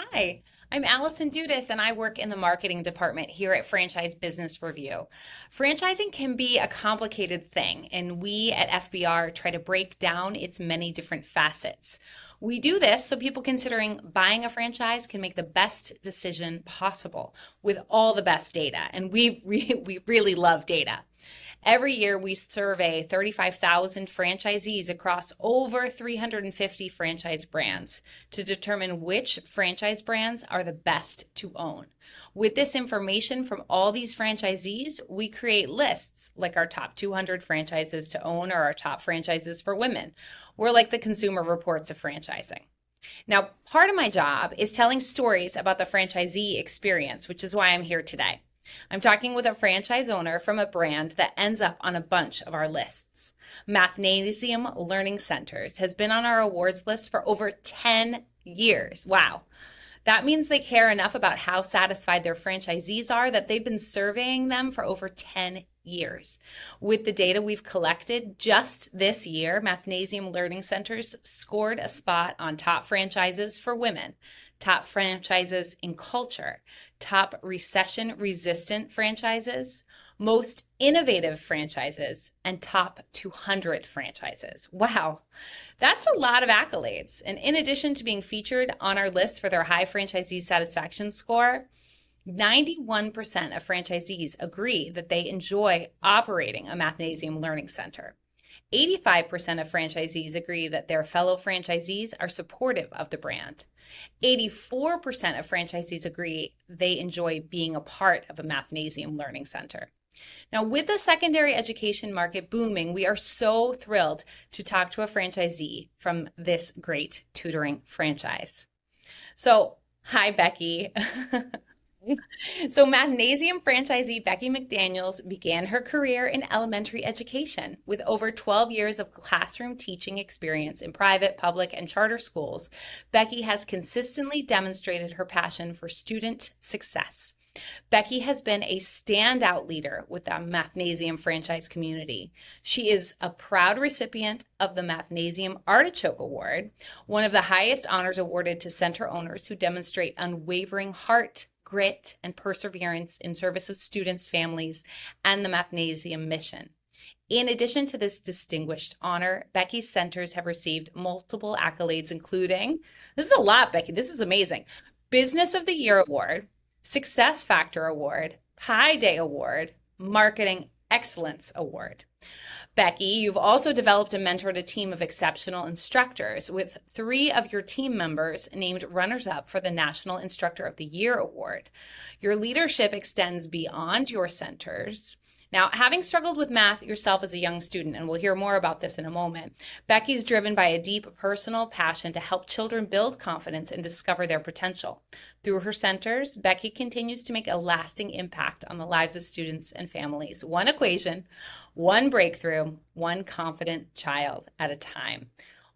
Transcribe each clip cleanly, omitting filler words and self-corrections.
Hi, I'm Allison Dudas, and I work in the marketing department here at Franchise Business Review. Franchising can be a complicated thing, and we at FBR try to break down its many different facets. We do this so people considering buying a franchise can make the best decision possible with all the best data, and we really love data. Every year, we survey 35,000 franchisees across over 350 franchise brands to determine which franchise brands are the best to own. With this information from all these franchisees, we create lists like our top 200 franchises to own or our top franchises for women. We're like the Consumer Reports of franchising. Now, part of my job is telling stories about the franchisee experience, which is why I'm here today. I'm talking with a franchise owner from a brand that ends up on a bunch of our lists. Mathnasium Learning Centers has been on our awards list for over 10 years. Wow. That means they care enough about how satisfied their franchisees are that they've been surveying them for over 10 years. With the data we've collected just this year, Mathnasium Learning Centers scored a spot on top franchises for women, top franchises in culture, top recession resistant franchises, most innovative franchises, and top 200 franchises. Wow, that's a lot of accolades. And in addition to being featured on our list for their high franchisee satisfaction score, 91% of franchisees agree that they enjoy operating a Mathnasium Learning Center. 85% of franchisees agree that their fellow franchisees are supportive of the brand. 84% of franchisees agree they enjoy being a part of a Mathnasium Learning Center. Now, with the secondary education market booming, we are so thrilled to talk to a franchisee from this great tutoring franchise. So, hi, Becky. So, Mathnasium franchisee Becky McDaniels began her career in elementary education with over 12 years of classroom teaching experience in private, public, and charter schools. Becky has consistently demonstrated her passion for student success. Becky has been a standout leader with the Mathnasium franchise community. She is a proud recipient of the Mathnasium Artichoke Award, one of the highest honors awarded to center owners who demonstrate unwavering heart, grit, and perseverance in service of students, families, and the Mathnasium mission. In addition to this distinguished honor, Becky's centers have received multiple accolades, including, this is a lot, Becky, this is amazing, Business of the Year Award, Success Factor Award, Pi Day Award, Marketing Excellence Award. Becky, you've also developed and mentored a team of exceptional instructors, with 3 of your team members named runners-up for the National Instructor of the Year Award. Your leadership extends beyond your centers. Now, having struggled with math yourself as a young student, and we'll hear more about this in a moment, Becky's driven by a deep personal passion to help children build confidence and discover their potential. Through her centers, Becky continues to make a lasting impact on the lives of students and families. One equation, one breakthrough, one confident child at a time.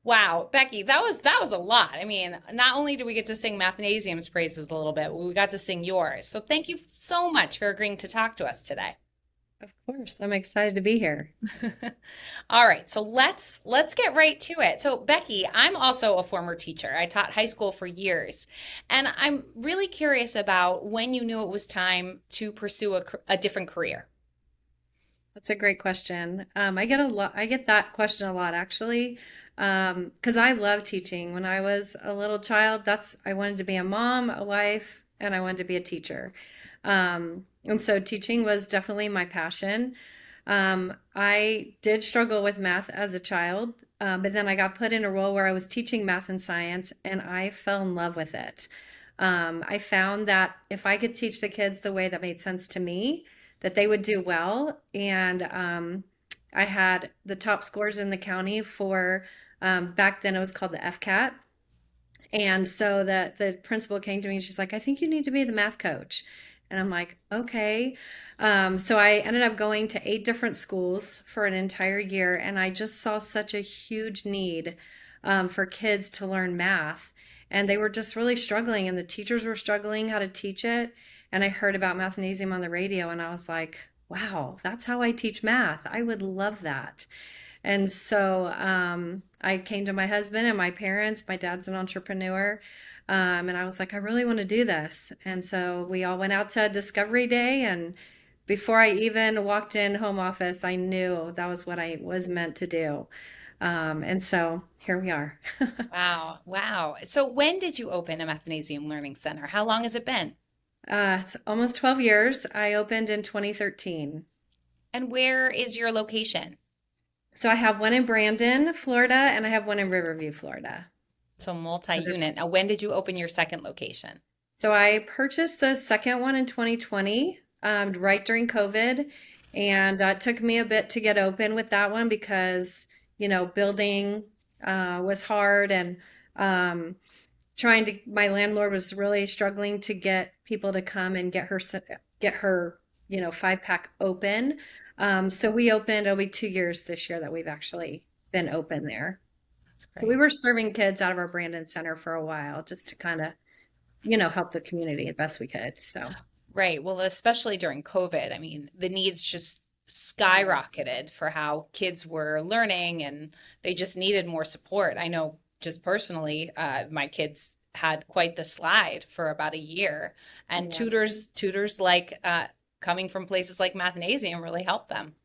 Wow, Becky, that was a lot. I mean, not only do we get to sing Mathnasium's praises a little bit, but we got to sing yours. So thank you so much for agreeing to talk to us today. Of course, I'm excited to be here. All right, so let's get right to it. So Becky, I'm also a former teacher. I taught high school for years, and I'm really curious about when you knew it was time to pursue a different career. That's a great question. I get that question a lot actually, because I love teaching. When I was a little child, I wanted to be a mom, a wife, and I wanted to be a teacher. And so teaching was definitely my passion. I did struggle with math as a child, but then I got put in a role where I was teaching math and science, and I fell in love with it. I found that if I could teach the kids the way that made sense to me, that they would do well. And I had the top scores in the county for back then it was called the FCAT. And so the principal came to me and she's like, I think you need to be the math coach. And I'm like, okay. So I ended up going to 8 different schools for an entire year, and I just saw such a huge need for kids to learn math. And they were just really struggling, and the teachers were struggling how to teach it. And I heard about Mathnasium on the radio, and I was like, wow, that's how I teach math. I would love that. And so I came to my husband and my parents. My dad's an entrepreneur. And I was like, I really want to do this. And so we all went out to Discovery Day. And before I even walked in home office, I knew that was what I was meant to do. And so here we are. Wow, wow. So when did you open a Mathnasium Learning Center? How long has it been? It's almost 12 years. I opened in 2013. And where is your location? So I have one in Brandon, Florida, and I have one in Riverview, Florida. So multi-unit. Now, when did you open your second location? So I purchased the second one in 2020, right during COVID, and it took me a bit to get open with that one because, building was hard and um, my landlord was really struggling to get people to come and get her, 5-pack open. So we opened, it'll be 2 years this year that we've actually been open there. That's So we great. were serving kids out of our Brandon Center for a while just to kind of help the community as best we could. So, Right. Well, especially during COVID, I mean, the needs just yeah. skyrocketed for how kids were learning and they just needed more support. I know just personally, my kids had quite the slide for about a year, and Yeah. tutors like coming from places like Mathnasium really helped them.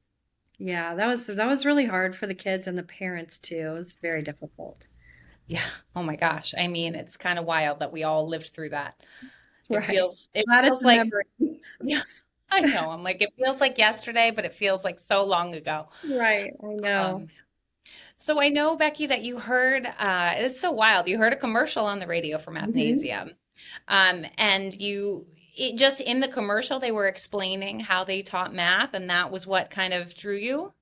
Yeah, that was really hard for the kids and the parents too. It was very difficult. Yeah. Oh my gosh. I mean, it's kind of wild that we all lived through that. Right. It Glad it's feels a like, memory. yeah, I know. I'm like, it feels like yesterday, but it feels like so long ago. Right, I know. Um, so I know, Becky, that you heard, it's so wild. You heard a commercial on the radio for Mhm. Mathnasium. And just in the commercial, they were explaining how they taught math, and that was what kind of drew you.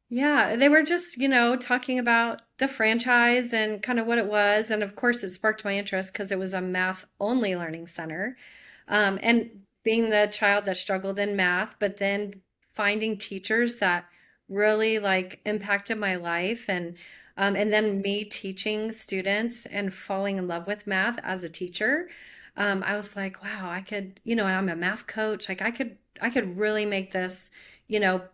Yeah, they were just, talking about the franchise and kind of what it was. And of course, it sparked my interest because it was a math only learning center. And being the child that struggled in math, but then finding teachers that really like impacted my life and then me teaching students and falling in love with math as a teacher. I was like, wow, I could, I'm a math coach. Like I could really make this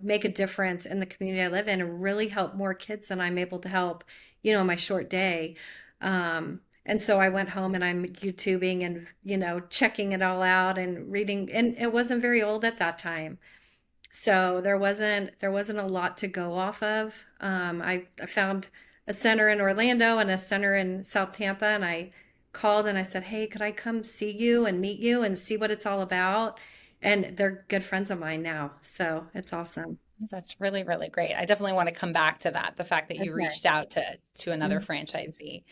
make a difference in the community I live in and really help more kids than I'm able to help, in my short day. And so I went home and I'm YouTubing and, checking it all out and reading. And it wasn't very old at that time. So there wasn't a lot to go off of. I found a center in Orlando and a center in South Tampa, and I called and I said, "Hey, could I come see you and meet you and see what it's all about?" And they're good friends of mine now, so it's awesome. That's really, really great. I definitely want to come back to that, the fact that you Okay. reached out to another Mhm. franchisee.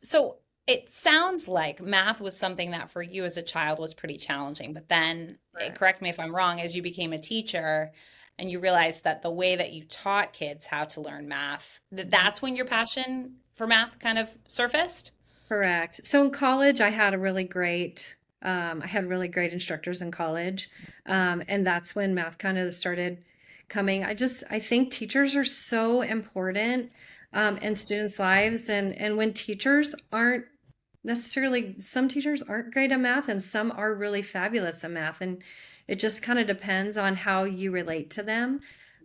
So it sounds like math was something that for you as a child was pretty challenging, but then, Correct. correct me if I'm wrong, as you became a teacher and you realized that the way that you taught kids how to learn math, that's when your passion for math kind of surfaced? Correct. So in college, I had really great instructors in college. And that's when math kind of started coming. I think teachers are so important, in students' lives. And when teachers aren't some teachers aren't great at math and some are really fabulous at math. And it just kind of depends on how you relate to them.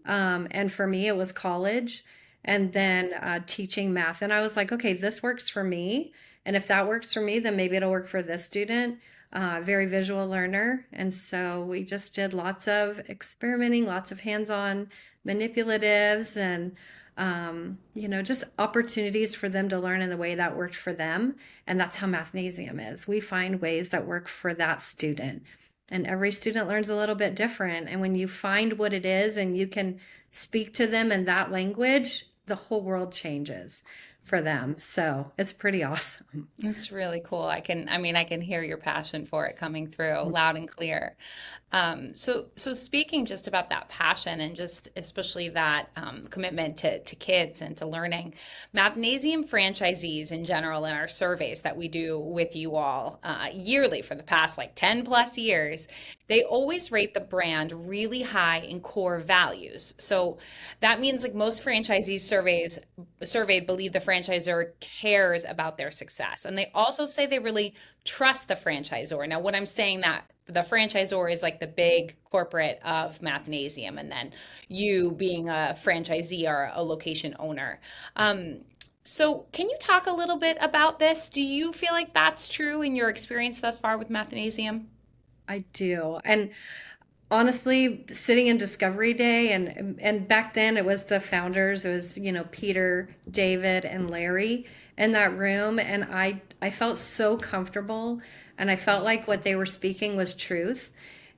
And for me, it was college and then teaching math. And I was like, okay, this works for me. And if that works for me, then maybe it'll work for this student. Very visual learner. And so we just did lots of experimenting, lots of hands on manipulatives, and, just opportunities for them to learn in the way that worked for them. And that's how Mathnasium is. We find ways that work for that student. And every student learns a little bit different. And when you find what it is and you can speak to them in that language, the whole world changes for them. So it's pretty awesome. It's really cool. I can hear your passion for it coming through loud and clear. So speaking just about that passion and just especially that commitment to kids and to learning, Mathnasium franchisees in general in our surveys that we do with you all yearly for the past like 10 plus years, they always rate the brand really high in core values. So that means like most franchisees surveyed believe the franchisor cares about their success. And they also say they really trust the franchisor. Now, what I'm saying that the franchisor is like the big corporate of Mathnasium, and then you being a franchisee or a location owner. Um, so can you talk a little bit about this? Do you feel like that's true in your experience thus far with Mathnasium? I do. And honestly, sitting in Discovery Day and back then it was the founders, it was, Peter, David, and Larry in that room, and I felt so comfortable, and I felt like what they were speaking was truth,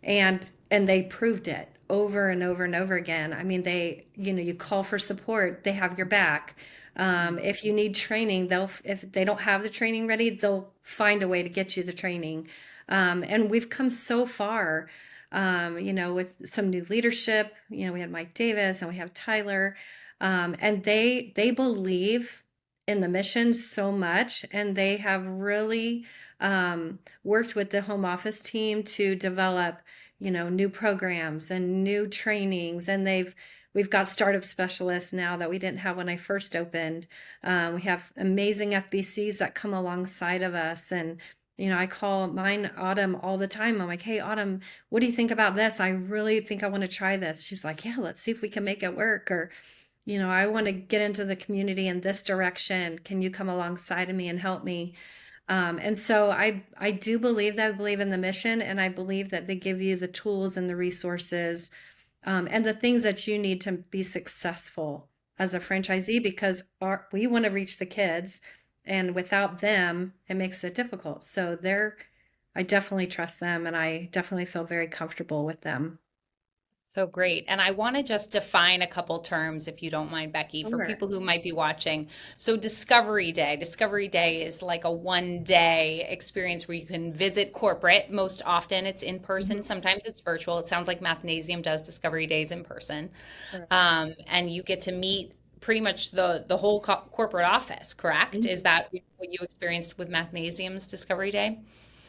and they proved it over and over and over again. I mean, you call for support, they have your back. If you need training, if they don't have the training ready, they'll find a way to get you the training. And we've come so far, with some new leadership. We had Mike Davis and we have Tyler, and they believe in the mission so much, and they have really worked with the home office team to develop, new programs and new trainings, and we've got startup specialists now that we didn't have when I first opened. We have amazing FBCs that come alongside of us, and I call mine Autumn all the time. I'm like, hey, Autumn, what do you think about this? I really think I want to try this. She's like, yeah, let's see if we can make it work. Or, I want to get into the community in this direction. Can you come alongside of me and help me? And so I do believe that. I believe in the mission, and I believe that they give you the tools and the resources, and the things that you need to be successful as a franchisee, because we want to reach the kids, and without them, it makes it difficult. So I definitely trust them, and I definitely feel very comfortable with them. So great. And I want to just define a couple terms, if you don't mind, Becky, for Sure. people who might be watching. So Discovery Day. Discovery Day is like a 1 day experience where you can visit corporate. Most often it's in person, Mhm. sometimes it's virtual. It sounds like Mathnasium does Discovery Days in person. Correct. And you get to meet pretty much the whole corporate office, correct? Is Mhm. that what you experienced with Mathnasium's Discovery Day?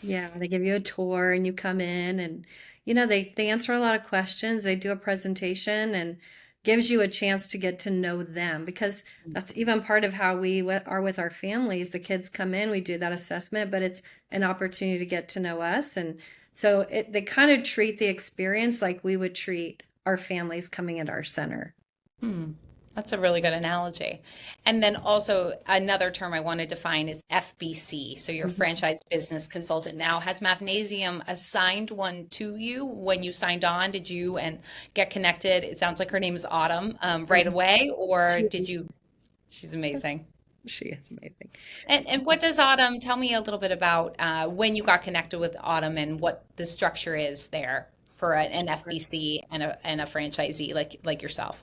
Yeah, they give you a tour and you come in, and they answer a lot of questions. They do a presentation and gives you a chance to get to know them, because that's even part of how we are with our families. The kids come in, we do that assessment, but it's an opportunity to get to know us. And so they kind of treat the experience like we would treat our families coming into our center. Hmm. That's a really good analogy. And then also another term I want to define is FBC. So your Mhm. franchise business consultant. Now, has Mathnasium assigned one to you when you signed on? Did you and get connected? It sounds like her name is Autumn, right Mhm. away, or She's did you? She's amazing. she is amazing. And what does Autumn tell me a little bit about when you got connected with Autumn and what the structure is there for an Sure. FBC and a franchisee like yourself?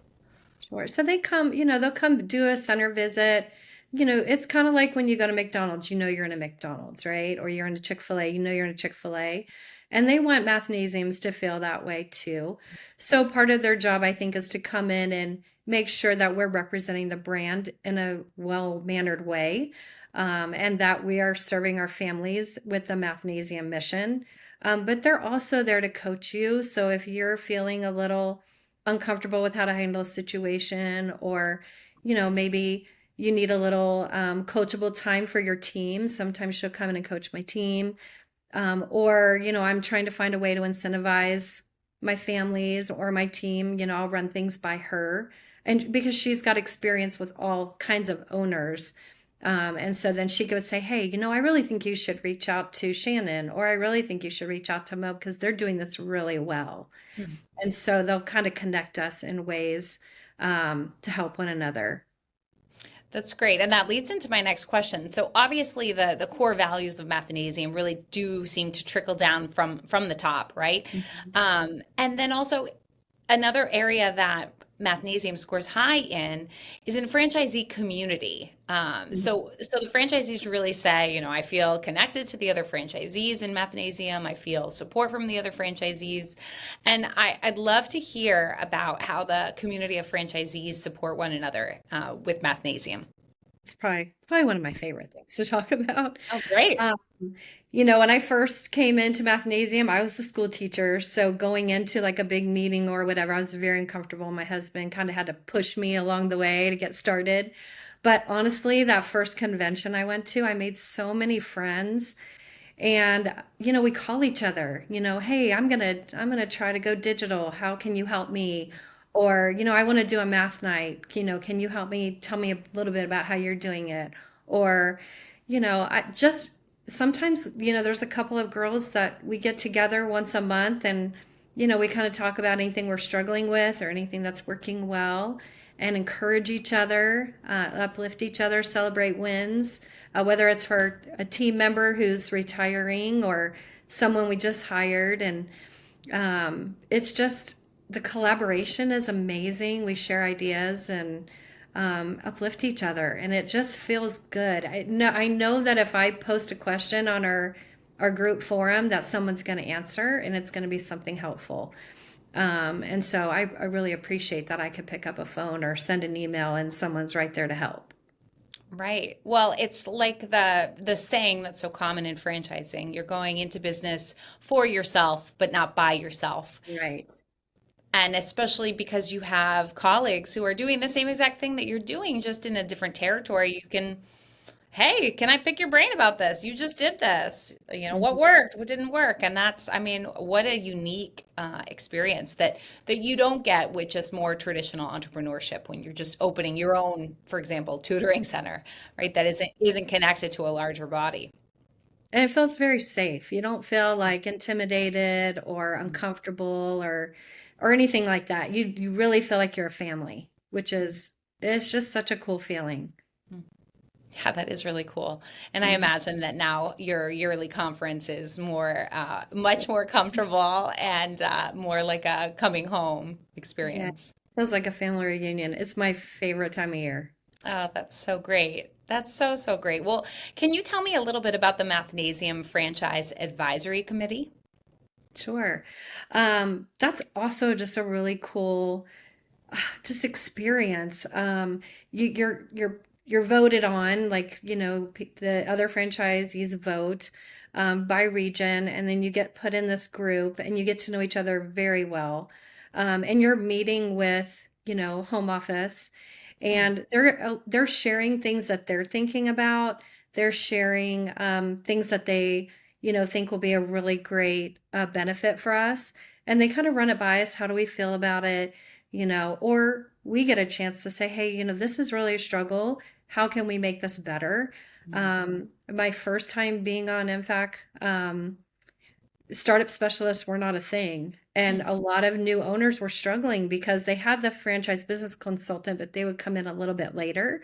Sure. So they'll come do a center visit. It's kind of like when you go to McDonald's, you're in a McDonald's, right? Or you're in a Chick-fil-A, you're in a Chick-fil-A. And they want mathnasiums to feel that way too. So part of their job, I think, is to come in and make sure that we're representing the brand in a well-mannered way, and that we are serving our families with the mathnasium mission. But they're also there to coach you. So if you're feeling a little uncomfortable with how to handle a situation, or maybe you need a little coachable time for your team, sometimes she'll come in and coach my team. Or I'm trying to find a way to incentivize my families or my team. I'll run things by her, and because she's got experience with all kinds of owners. And so then she could say, hey, I really think you should reach out to Shannon, or I really think you should reach out to Mo, because they're doing this really well. And so they'll kind of connect us in ways, to help one another. That's great. And that leads into my next question. So obviously the core values of Mathnasium really do seem to trickle down from the top, right? Mhm. And then also another area that Mathnasium scores high in is in franchisee community. So the franchisees really say, I feel connected to the other franchisees in Mathnasium. I feel support from the other franchisees. And I'd love to hear about how the community of franchisees support one another with Mathnasium. It's probably one of my favorite things to talk about. Oh, great. Um, when I first came into Mathnasium, I was a school teacher. So going into like a big meeting or whatever, I was very uncomfortable. My husband kind of had to push me along the way to get started. But honestly, that first convention I went to, I made so many friends, And, we call each other, hey, I'm gonna try to go digital. How can you help me? Or, I want to do a math night. Can you help me? Tell me a little bit about how you're doing it. Or, I just sometimes, there's a couple of girls that we get together once a month and, we kind of talk about anything we're struggling with or anything that's working well and encourage each other, uplift each other, celebrate wins, whether it's for a team member who's retiring or someone we just hired. And it's just the collaboration is amazing. We share ideas and uplift each other, and it just feels good. I know that if I post a question on our group forum, that someone's going to answer, and it's going to be something helpful. And so I really appreciate that I could pick up a phone or send an email, and someone's right there to help. Right. Well, it's like the saying that's so common in franchising. You're going into business for yourself, but not by yourself. Right. And especially because you have colleagues who are doing the same exact thing that you're doing, just in a different territory, you can, hey, can I pick your brain about this? You just did this. What Mhm. worked? What didn't work? And that's, I mean, what a unique experience that you don't get with just more traditional entrepreneurship when you're just opening your own, for example, tutoring center, right? That isn't connected to a larger body. And it feels very safe. You don't feel like intimidated or uncomfortable or anything like that. You really feel like you're a family, which is it's just such a cool feeling. Yeah, that is really cool. And I Mhm. imagine that now your yearly conference is much more comfortable and more like a coming home Yeah. experience. Feels like a family reunion. It's my favorite time of year. Oh, that's so great. That's so, so great. Well, can you tell me a little bit about the Mathnasium Franchise Advisory Committee? Sure. That's also just a really cool just experience. You're voted on, like the other franchisees vote by region, and then you get put in this group, and you get to know each other very well. And you're meeting with home office, Hmm. and they're sharing things that they're thinking about. They're sharing things that they think will be a really great benefit for us, and they kind of run it by us. How do we feel about it? Or we get a chance to say, hey, this is really a struggle. How can we make this better? My first time being on MFAC, startup specialists were not a thing. And Hmm. a lot of new owners were struggling because they had the franchise business consultant, but they would come in a little bit later.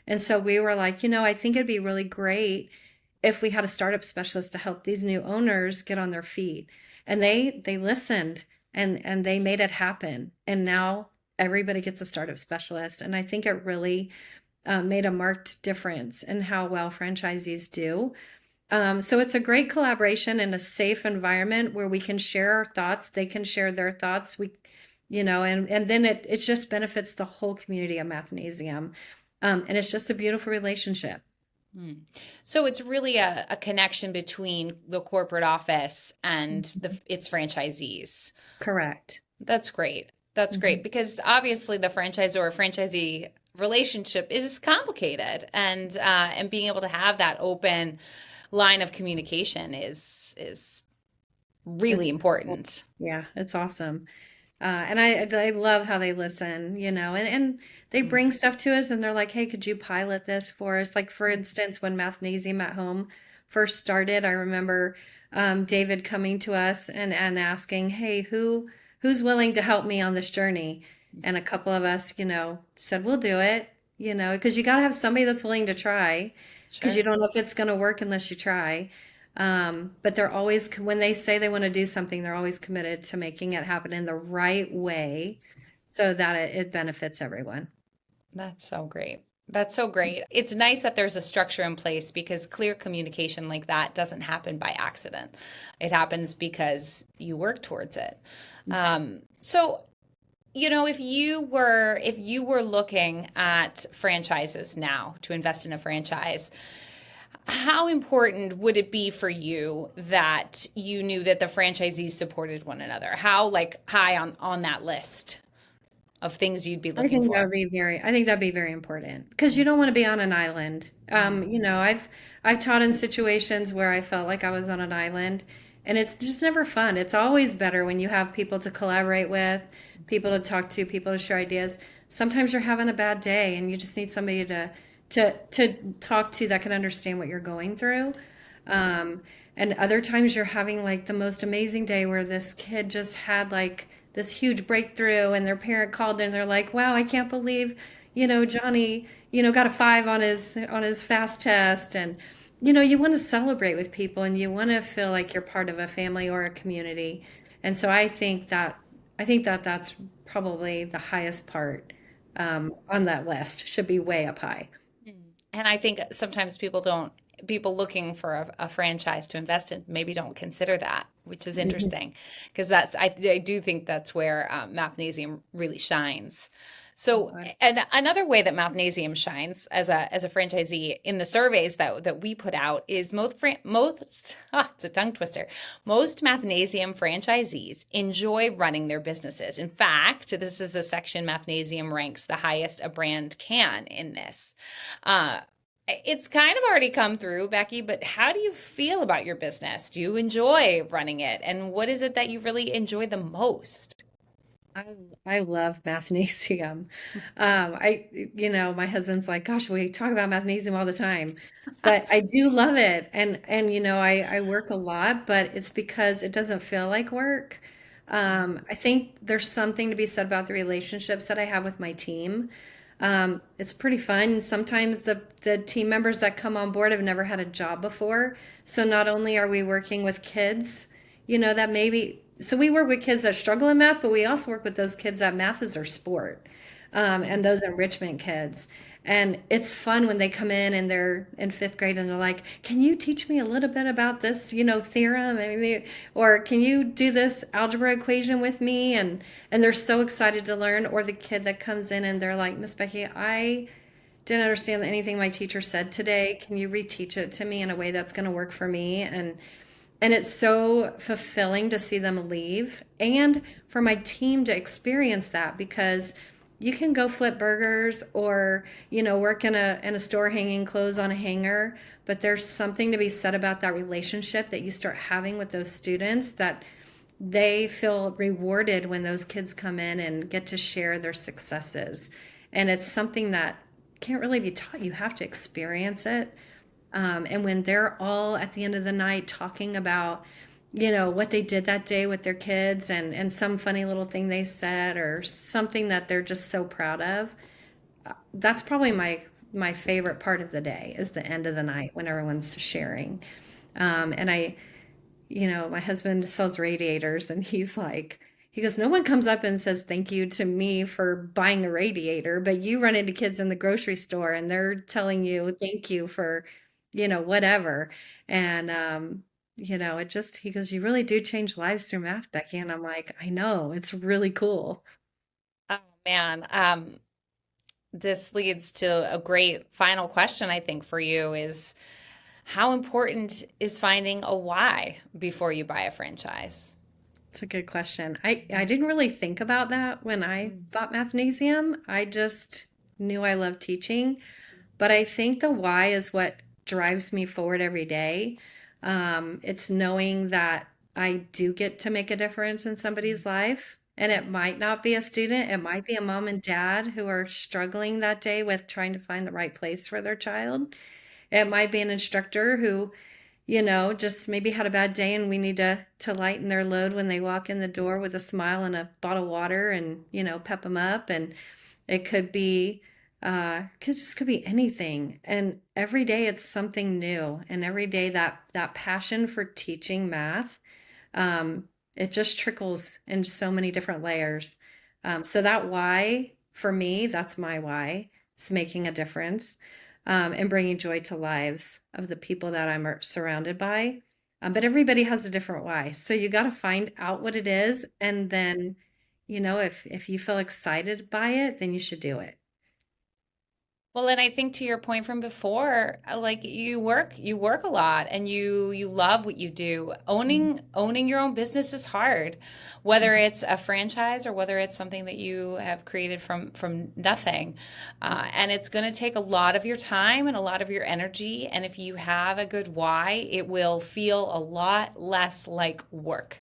And so we were like, I think it'd be really great if we had a startup specialist to help these new owners get on their feet. And they listened and they made it happen. And now everybody gets a startup specialist. And I think it really made a marked difference in how well franchisees do. So it's a great collaboration in a safe environment where we can share our thoughts, they can share their thoughts. And then it just benefits the whole community of Mathnasium. And it's just a beautiful relationship. Hmm. So it's really a connection between the corporate office and Mhm. its franchisees. Correct. That's great. That's Mhm. great because obviously the franchisor franchisee relationship is complicated, and being able to have that open line of communication is really It's important. yeah, it's awesome. And I love how they listen, and they Mm, bring stuff to us and they're like, hey, could you pilot this for us? Like, for mm, instance, when Mathnasium at Home first started, I remember David coming to us and asking, hey, who's willing to help me on this journey? mm. And a couple of us, said, we'll do it, because you got to have somebody that's willing to try because you Sure. don't know if it's going to work unless you try. But they're always, when they say they want to do something, they're always committed to making it happen in the right way so that it benefits everyone. That's so great. That's so great. It's nice that there's a structure in place because clear communication like that doesn't happen by accident. It happens because you work towards it. So, if you were looking at franchises now to invest in a franchise, how important would it be for you that you knew that the franchisees supported one another? How like high on that list? of things you'd be looking for? I think that'd be very important because you don't want to be on an island. You know, I've taught in situations where I felt like I was on an island, and it's just never fun. It's always better when you have people to collaborate with, people to talk to, people to share ideas. Sometimes you're having a bad day and you just need somebody to talk to that can understand what you're going through. Um, and other times you're having like the most amazing day where this kid just had like this huge breakthrough and their parent called and they're like, "Wow, I can't believe, Johnny, got a 5 on his fast test." And you want to celebrate with people and you want to feel like you're part of a family or a community. And so I think that that's probably the highest part on that list. Should be way up high. Mm. And I think sometimes people looking for a franchise to invest in maybe don't consider that, which is Mhm. interesting because I do think that's where Mathnasium really shines. So, Oh, and another way that Mathnasium shines as a franchisee in the surveys that we put out is it's a tongue twister. Most Mathnasium franchisees enjoy running their businesses. In fact, this is a section Mathnasium ranks the highest a brand can in this. Uh, it's kind of already come through, Becky, but how do you feel about your business? Do you enjoy running it? And what is it that you really enjoy the most? I I love mathnasium. My husband's like, "Gosh, we talk about mathnasium all the time," but I do love it, and I work a lot, but it's because it doesn't feel like work. I think there's something to be said about the relationships that I have with my team. It's pretty fun. Sometimes the team members that come on board have never had a job before, so not only are we working with kids, that maybe so we work with kids that struggle in math, but we also work with those kids that math is their sport, and those enrichment kids. And it's fun when they come in and they're in fifth grade and they're like, "Can you teach me a little bit about this, theorem? Or can you do this algebra equation with me?" And they're so excited to learn. Or the kid that comes in and they're like, "Miss Becky, I didn't understand anything my teacher said today. Can you reteach it to me in a way that's going to work for me?" And it's so fulfilling to see them leave and for my team to experience that because you can go flip burgers or work in a store hanging clothes on a hanger, but there's something to be said about that relationship that you start having with those students that they feel rewarded when those kids come in and get to share their successes. And it's something that can't really be taught. You have to experience it. And when they're all at the end of the night talking about, what they did that day with their kids and some funny little thing they said or something that they're just so proud of, that's probably my favorite part of the day is the end of the night when everyone's sharing. And my husband sells radiators and he goes, "No one comes up and says thank you to me for buying a radiator, but you run into kids in the grocery store and they're telling you thank you for, whatever." And, he goes, "You really do change lives through math, Becky." And I'm like, "I know, it's really cool." Oh man, this leads to a great final question, I think, for you is how important is finding a why before you buy a franchise? It's a good question. I didn't really think about that when I Mm. bought Mathnasium. I just knew I loved teaching. But I think the why is what drives me forward every day. It's knowing that I do get to make a difference in somebody's life. And it might not be a student, it might be a mom and dad who are struggling that day with trying to find the right place for their child. It might be an instructor who, just maybe had a bad day and we need to lighten their load when they walk in the door with a smile and a bottle of water and, pep them up. And it could be anything. And every day it's something new. And every day that passion for teaching math, it just trickles in so many different layers. So that why, for me, that's my why. It's making a difference, and bringing joy to lives of the people that I'm surrounded by. But everybody has a different why. So you got to find out what it is. And then, if you feel excited by it, then you should do it. Well, and I think to your point from before, like you work a lot and you love what you do. Owning your own business is hard, whether it's a franchise or whether it's something that you have created from nothing. And it's going to take a lot of your time and a lot of your energy. And if you have a good why, it will feel a lot less like work.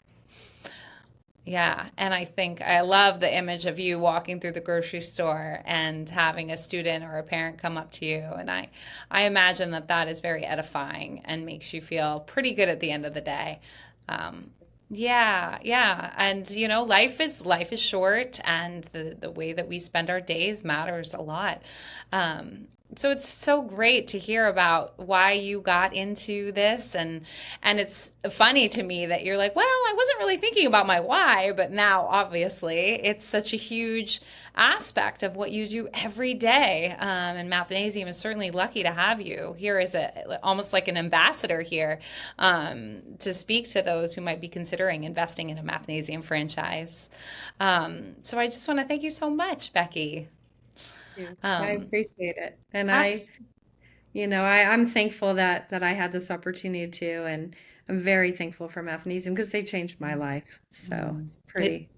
Yeah, and I think I love the image of you walking through the grocery store and having a student or a parent come up to you, and I imagine that that is very edifying and makes you feel pretty good at the end of the day. Um, yeah, yeah, and life is short, and the way that we spend our days matters a lot. Um, so it's so great to hear about why you got into this, and it's funny to me that you're like, well, I wasn't really thinking about my why, but now obviously it's such a huge aspect of what you do every day. And Mathnasium is certainly lucky to have you here as almost like an ambassador here, to speak to those who might be considering investing in a Mathnasium franchise. So I just want to thank you so much, Becky. Yeah, I Um, appreciate it. And abs- I'm thankful that I had this opportunity too, and I'm very thankful for Mathnasium because they changed my life. So it's it,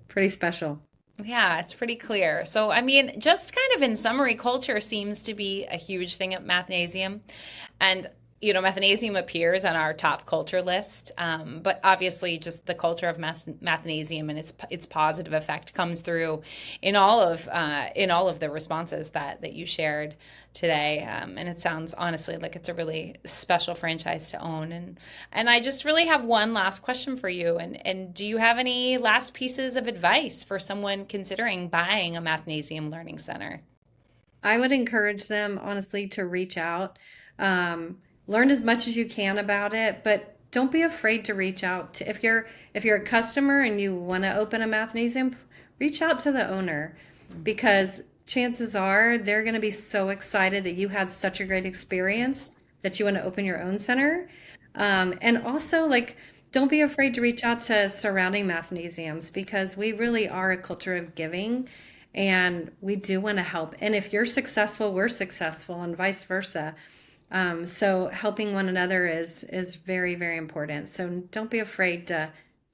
pretty special. Yeah, it's pretty clear. So, I mean, just kind of in summary, culture seems to be a huge thing at Mathnasium. And, Mathnasium appears on our top culture list. But obviously, just the culture of Mathnasium and its positive effect comes through in all of the responses that you shared today. And it sounds honestly like it's a really special franchise to own. And I just really have one last question for you. And do you have any last pieces of advice for someone considering buying a Mathnasium Learning Center? I would encourage them, honestly, to reach out. Learn as much as you can about it, but don't be afraid to reach out to if you're a customer and you want to open a mathnasium, reach out to the owner because chances are they're going to be so excited that you had such a great experience that you want to open your own center. And also, like, don't be afraid to reach out to surrounding mathnasiums because we really are a culture of giving and we do want to help. And if you're successful, we're successful, and vice versa. So helping one another is very, very important. So don't be afraid to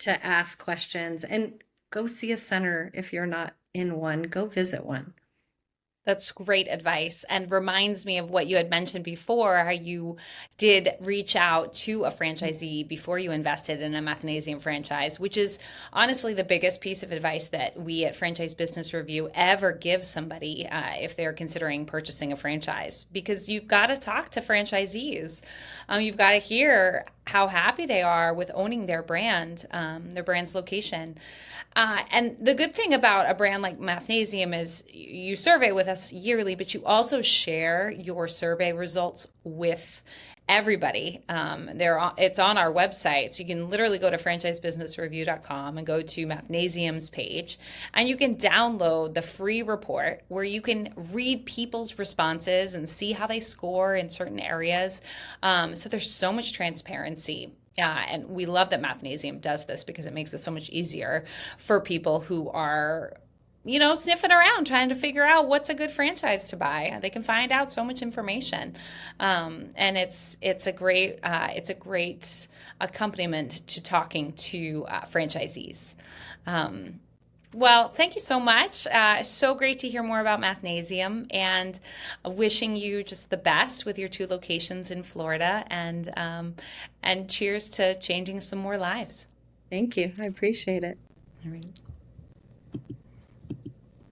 ask questions and go see a center if you're not in one. Go visit one. That's great advice and reminds me of what you had mentioned before, how you did reach out to a franchisee before you invested in a Mathnasium franchise, which is honestly the biggest piece of advice that we at Franchise Business Review ever give somebody if they're considering purchasing a franchise, because you've got to talk to franchisees. You've got to hear how happy they are with owning their brand's location. And the good thing about a brand like Mathnasium is you survey with us yearly, but you also share your survey results with everybody. It's on our website. So you can literally go to franchisebusinessreview.com and go to Mathnasium's page, and you can download the free report where you can read people's responses and see how they score in certain areas. So there's so much transparency. And we love that Mathnasium does this because it makes it so much easier for people who are, sniffing around trying to figure out what's a good franchise to buy. They can find out so much information, and it's a great accompaniment to talking to franchisees. Um, well, thank you so much. So great to hear more about Mathnasium, and wishing you just the best with your two locations in Florida, and cheers to changing some more lives. Thank you. I appreciate it. All right.